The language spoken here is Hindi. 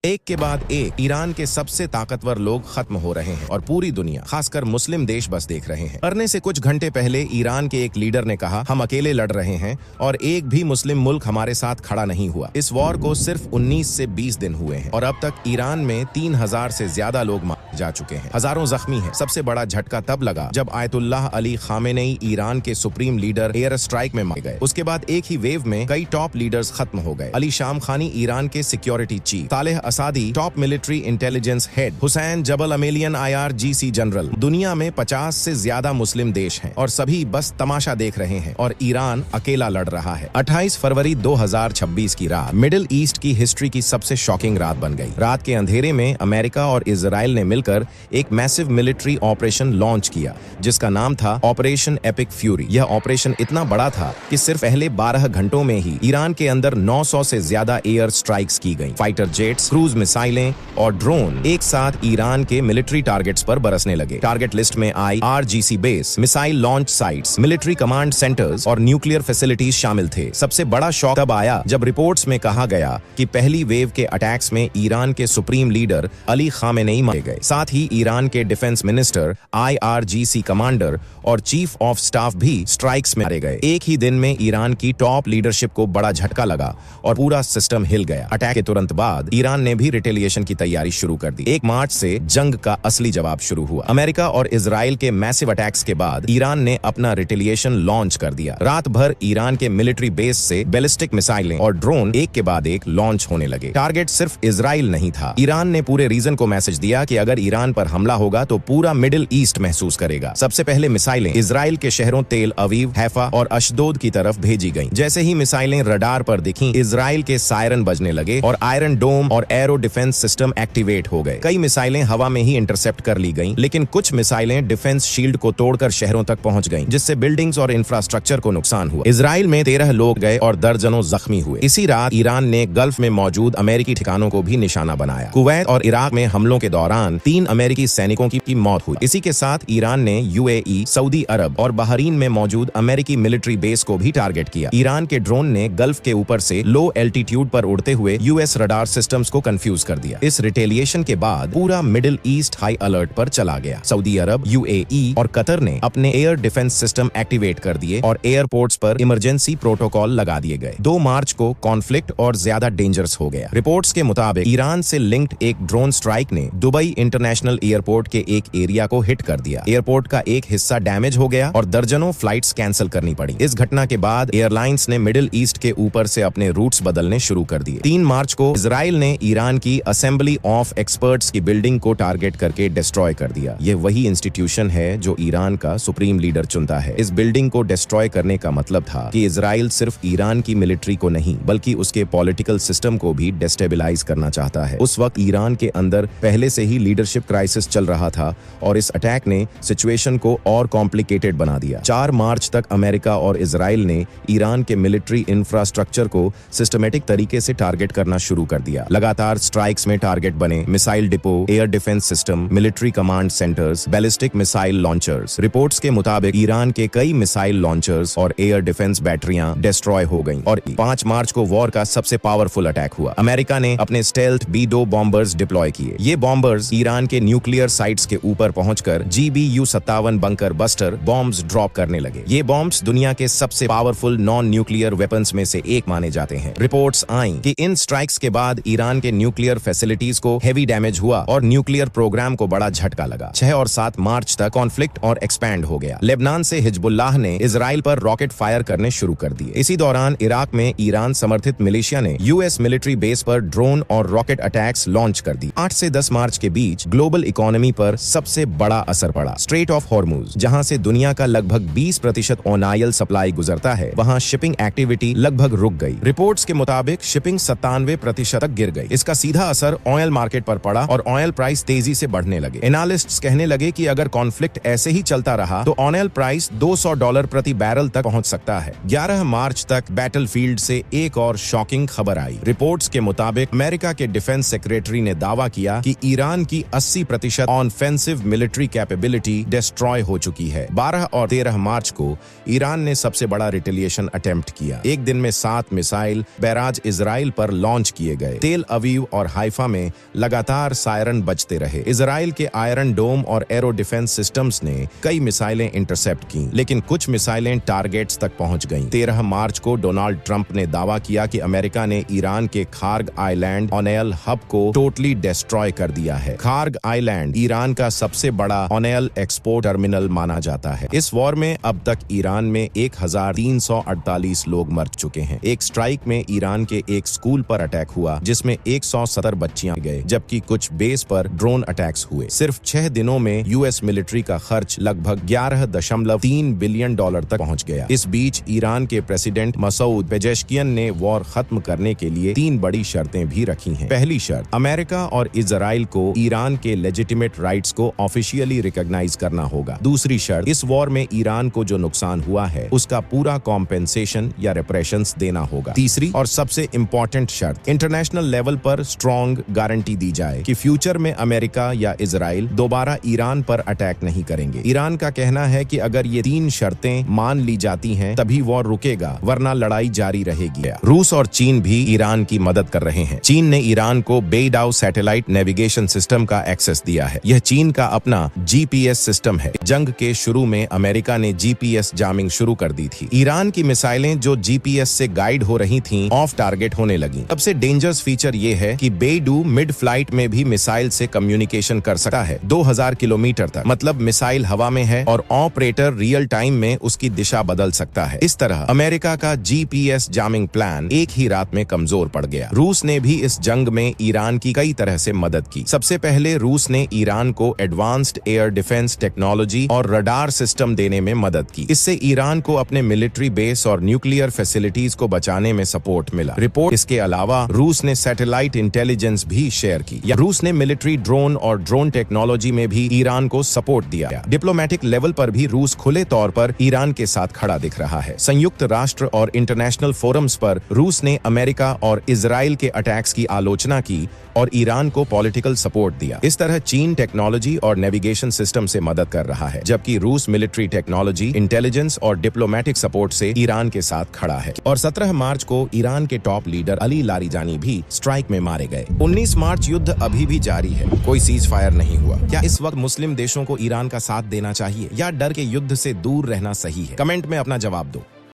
एक के बाद एक ईरान के सबसे ताकतवर लोग खत्म हो रहे हैं और पूरी दुनिया खासकर मुस्लिम देश बस देख रहे हैं। मरने से कुछ घंटे पहले ईरान के एक लीडर ने कहा, हम अकेले लड़ रहे हैं और एक भी मुस्लिम मुल्क हमारे साथ खड़ा नहीं हुआ। इस वॉर को सिर्फ 19 से 20 दिन हुए हैं और अब तक ईरान में 3000 से ज्यादा लोग मारे जा चुके हैं, हजारों जख्मी हैं। सबसे बड़ा झटका तब लगा जब आयतुल्लाह अली खामेनेई ईरान के सुप्रीम लीडर एयर स्ट्राइक में मारे गए। उसके बाद एक ही वेव में कई टॉप लीडर्स खत्म हो गए। अली शामखानी ईरान के security chief, Saleh Asadi top military intelligence head, Hussein Jabal Amelian IRGC general. दुनिया में 50 से ज्यादा मुस्लिम देश हैं और सभी बस तमाशा देख रहे हैं और ईरान अकेला लड़ रहा है। 28 फरवरी 2026 की रात मिडिल ईस्ट की हिस्ट्री की सबसे शॉकिंग रात बन गई। रात के अंधेरे में अमेरिका और इजराइल ने मिलकर एक मैसिव मिलिट्री ऑपरेशन लॉन्च किया जिसका नाम था ऑपरेशन एपिक फ्यूरी। यह ऑपरेशन इतना बड़ा था कि सिर्फ पहले 12 घंटों में ही ईरान के अंदर 900 से ज्यादा एयर स्ट्राइक्स की गई। फाइटर जेट्स, क्रूज मिसाइलें और ड्रोन एक साथ ईरान के मिलिट्री टारगेट्स पर बरसने लगे। टारगेट लिस्ट में IRGC base, missile launch sites, military command centres और न्यूक्लियर फैसिलिटीज शामिल थे। सबसे बड़ा शॉक तब आया जब रिपोर्ट्स में कहा गया कि पहली वेव के अटैक्स में ईरान के सुप्रीम लीडर अली खामेनेई मारे गए। साथ ही ईरान के डिफेंस मिनिस्टर, IRGC कमांडर और चीफ ऑफ स्टाफ भी स्ट्राइक्स में मारे गए। एक ही दिन में ईरान की टॉप लीडरशिप को बड़ा झटका लगा और पूरा सिस्टम हिल गया। अटैक के तुरंत बाद ईरान ने भी रिटेलिएशन की तैयारी शुरू कर दी। 1 मार्च से जंग का असली जवाब शुरू हुआ। अमेरिका और इजराइल के मैसिव अटैक्स के बाद ईरान ने अपना रिटेलिएशन लॉन्च कर दिया। रात भर ईरान के मिलिट्री बेस से बैलिस्टिक मिसाइलें और ड्रोन एक के बाद एक लॉन्च होने लगे। टारगेट सिर्फ इजराइल नहीं था। ईरान ने पूरे रीजन को मैसेज दिया कि अगर ईरान पर हमला होगा तो पूरा मिडिल ईस्ट महसूस करेगा। सबसे पहले मिसाइलें इजराइल के शहरों तेल अवीव, हैफा और अशदोद की तरफ भेजी गईं। जैसे ही मिसाइलें रडार पर दिखीं, इजराइल के सायरन बजने लगे और आयरन डोम और एरो डिफेंस सिस्टम एक्टिवेट हो गए। कई मिसाइलें हवा में ही इंटरसेप्ट कर ली गईं, लेकिन कुछ मिसाइलें डिफेंस शील्ड को तोड़कर शहरों तक पहुंच गईं, जिससे बिल्डिंग्स और इंफ्रास्ट्रक्चर को नुकसान हुआ। इजराइल में 13 लोग गए और दर्जनों जख्मी हुए। इसी रात ईरान ने गल्फ में मौजूद अमेरिकी ठिकानों को भी निशाना बनाया। कुवैत और इराक में हमलों के दौरान 3 अमेरिकी सैनिकों की मौत हुई। इसी के साथ ईरान ने UAE, सऊदी अरब और बहरीन में मौजूद अमेरिकी मिलिट्री बेस को भी टारगेट किया। ईरान के ड्रोन ने गल्फ के ऊपर से लो एल्टीट्यूड पर उड़ते हुए US रडार सिस्टम्स को कंफ्यूज कर दिया। इस रिटेलिएशन के बाद पूरा मिडिल ईस्ट हाई अलर्ट पर चला गया। सऊदी अरब, UAE और कतर ने अपने एयर डिफेंस सिस्टम एक्टिवेट कर दिए और एयरपोर्ट्स पर इमरजेंसी प्रोटोकॉल लगा दिए गए। 2 मार्च को कॉन्फ्लिक्ट और ज्यादा डेंजरस हो गया। रिपोर्ट्स के मुताबिक ईरान से लिंक्ड एक ड्रोन स्ट्राइक ने दुबई इंटरनेशनल एयरपोर्ट के एक एरिया को हिट कर दिया। एयरपोर्ट का एक हिस्सा डैमेज हो गया और दर्जनों फ्लाइट्स कैंसिल करनी पड़ी। इस घटना के बाद एयरलाइंस ने मिडिल ईस्ट के ऊपर से अपने रूट्स बदलने शुरू कर दिए। 3 मार्च को इजराइल ने ईरान की असेंबली ऑफ एक्सपर्ट्स की बिल्डिंग को टारगेट करके डिस्ट्रॉय कर दिया। यह वही इंस्टीट्यूशन है जो ईरान का सुप्रीम लीडर चुनता है। इस बिल्डिंग को डिस्ट्रॉय करने का मतलब था कि इजराइल सिर्फ ईरान की मिलिट्री को नहीं बल्कि उसके पॉलिटिकल सिस्टम को भी डेस्टेबिलाइज करना चाहता है। उस वक्त ईरान के अंदर पहले से ही लीडरशिप क्राइसिस चल रहा था और इस अटैक ने सिचुएशन को और कॉम्प्लिकेटेड बना दिया। 4 मार्च तक अमेरिका और इजराइल ने ईरान के मिलिट्री इंफ्रास्ट्रक्चर को सिस्टमेटिक तरीके से टारगेट करना शुरू कर दिया। लगातार स्ट्राइक्स में टारगेट बने missile depot, air defence system, military command centres, ballistic missile launchers. Reports के मुताबिक ईरान के कई मिसाइल लॉन्चर्स और एयर डिफेंस बैटरियां डिस्ट्रॉय हो गईं और 5 मार्च को वॉर का सबसे पावरफुल अटैक हुआ। अमेरिका ने अपने स्टेल्थ B-2 बॉम्बर्स डिप्लॉय किए। ये बॉम्बर्स ईरान के न्यूक्लियर साइट्स के ऊपर पहुंचकर GBU-57 bunker buster bombs drop करने लगे। ये बॉम्ब्स दुनिया के सबसे पावरफुल नॉन न्यूक्लियर वेपन्स में से एक माने जाते हैं। रिपोर्ट्स आईं कि इन स्ट्राइक्स के बाद ईरान के न्यूक्लियर फैसिलिटीज को हेवी डैमेज हुआ और न्यूक्लियर प्रोग्राम को बड़ा झटका लगा। 6 और 7 मार्च तक कॉन्फ्लिक्ट और एक्सपैंड हो गया। लेबनान से हिजबुल्लाह ने इजराइल पर रॉकेट फायर करने शुरू कर दिए। इसी दौरान इराक में ईरान समर्थित मिलिशिया ने US मिलिट्री बेस पर ड्रोन और रॉकेट अटैक्स लॉन्च कर दी। 8 से 10 मार्च के बीच ग्लोबल इकोनॉमी पर सबसे बड़ा असर पड़ा। स्ट्रेट ऑफ हॉर्मुज, जहां से दुनिया का लगभग 20% ऑयल सप्लाई गुजरता है, वहां शिपिंग एक्टिविटी लगभग रुक गई। रिपोर्ट्स के मुताबिक शिपिंग 97% तक गिर गई। इसका सीधा असर ऑयल मार्केट पर पड़ा और ऑयल प्राइस तेजी से बढ़ने लगे। एनालिस्ट्स कहने लगे कि अगर कॉन्फ्लिक्ट ऐसे ही चलता रहा तो ऑयल प्राइस $200 प्रति बैरल तक पहुंच सकता है। 11 मार्च तक बैटलफील्ड से एक और शॉकिंग खबर आई। रिपोर्ट्स के मुताबिक अमेरिका के डिफेंस सेक्रेटरी ने दावा किया कि ईरान की 80% ऑफेंसिव मिलिट्री कैपेबिलिटी डिस्ट्रॉय हो चुकी है। 12 और 13 मार्च को ईरान ने सबसे बड़ा रिटेलिएशन अटेम्प्ट किया। एक दिन में 7 मिसाइल बैराज इजराइल पर लॉन्च किए गए। तेल अवीव अवीव और हाइफा में लगातार सायरन बजते रहे। इजराइल के आयरन डोम और एरो डिफेंस सिस्टम्स ने कई मिसाइलें इंटरसेप्ट की, लेकिन कुछ मिसाइलें टारगेट्स तक पहुंच गईं। 13 मार्च को डोनाल्ड ट्रंप ने दावा किया कि अमेरिका ने ईरान के खार्ग आइलैंड ऑनेल हब को टोटली डिस्ट्रॉय कर दिया है। खार्ग आइलैंड ईरान का सबसे बड़ा ऑनेल एक्सपोर्ट टर्मिनल माना जाता है। इस वॉर में अब तक ईरान में 1348 लोग मर चुके हैं। एक स्ट्राइक में ईरान के एक स्कूल पर अटैक हुआ जिसमें 170 बच्चियां गए, जबकि कुछ बेस पर ड्रोन अटैक्स हुए। सिर्फ 6 दिनों में यूएस मिलिट्री का खर्च लगभग 11.3 बिलियन डॉलर तक पहुंच गया। इस बीच ईरान के प्रेसिडेंट मसूद पेजेश्कियन ने वॉर खत्म करने के लिए 3 बड़ी शर्तें भी रखी हैं। पहली शर्त, अमेरिका और इजराइल को ईरान के लेजिटिमेट राइट्स को ऑफिशियली रिकॉग्नाइज करना होगा। दूसरी शर्त, इस वॉर में ईरान को जो नुकसान हुआ है उसका पूरा कॉम्पेंसेशन या रेपरेशंस देना होगा। तीसरी और सबसे इंपॉर्टेंट शर्त, इंटरनेशनल लेवल पर स्ट्रॉन्ग गारंटी दी जाए कि फ्यूचर में अमेरिका या इजराइल दोबारा ईरान पर अटैक नहीं करेंगे। ईरान का कहना है कि अगर ये 3 शर्तें मान ली जाती हैं तभी वॉर रुकेगा, वरना लड़ाई जारी रहेगी। रूस और चीन भी ईरान की मदद कर रहे हैं। चीन ने ईरान को बेइडाओ सैटेलाइट नेविगेशन सिस्टम का एक्सेस दिया है। यह चीन का अपना जीपीएस सिस्टम है। जंग के शुरू में अमेरिका ने जीपीएस जामिंग शुरू कर दी थी। ईरान की मिसाइलें जो जीपीएस से गाइड हो रही थीं, ऑफ टारगेट होने लगी। सबसे डेंजरस फीचर ये है कि बेइडू मिड फ्लाइट में भी मिसाइल से कम्युनिकेशन कर सकता है 2000 किलोमीटर तक। मतलब मिसाइल हवा में है और ऑपरेटर रियल टाइम में उसकी दिशा बदल सकता है। इस तरह अमेरिका का जीपीएस जामिंग प्लान एक ही रात में कमजोर पड़ गया। रूस ने भी इस जंग में ईरान की कई तरह से मदद की। सबसे पहले रूस ने ईरान को एडवांस्ड एयर डिफेंस टेक्नोलॉजी और रडार सिस्टम देने में मदद की। इससे ईरान को अपने मिलिट्री बेस और न्यूक्लियर फैसिलिटीज को बचाने में सपोर्ट मिला। रिपोर्ट इसके अलावा रूस ने सैटेलाइट इंटेलिजेंस भी शेयर की। रूस ने मिलिट्री ड्रोन और ड्रोन टेक्नोलॉजी में भी ईरान को सपोर्ट दिया। डिप्लोमेटिक लेवल पर भी रूस खुले तौर पर ईरान के साथ खड़ा दिख रहा है। संयुक्त राष्ट्र और इंटरनेशनल फोरम्स पर रूस ने अमेरिका और इजराइल के अटैक्स की आलोचना की और ईरान को पॉलिटिकल सपोर्ट दिया। इस तरह चीन टेक्नोलॉजी और नेविगेशन सिस्टम से मदद कर रहा है, जबकि रूस मिलिट्री टेक्नोलॉजी, इंटेलिजेंस और डिप्लोमेटिक सपोर्ट से ईरान के साथ खड़ा है। और 17 मार्च को ईरान के टॉप लीडर अली लारिजानी भी स्ट्राइक में मारे गए। 19 मार्च युद्ध अभी भी जारी है, कोई सीज फायर नहीं हुआ। क्या इस वक्त मुस्लिम देशों को ईरान का साथ देना चाहिए या डर के युद्ध से दूर रहना सही है? कमेंट में अपना जवाब दो।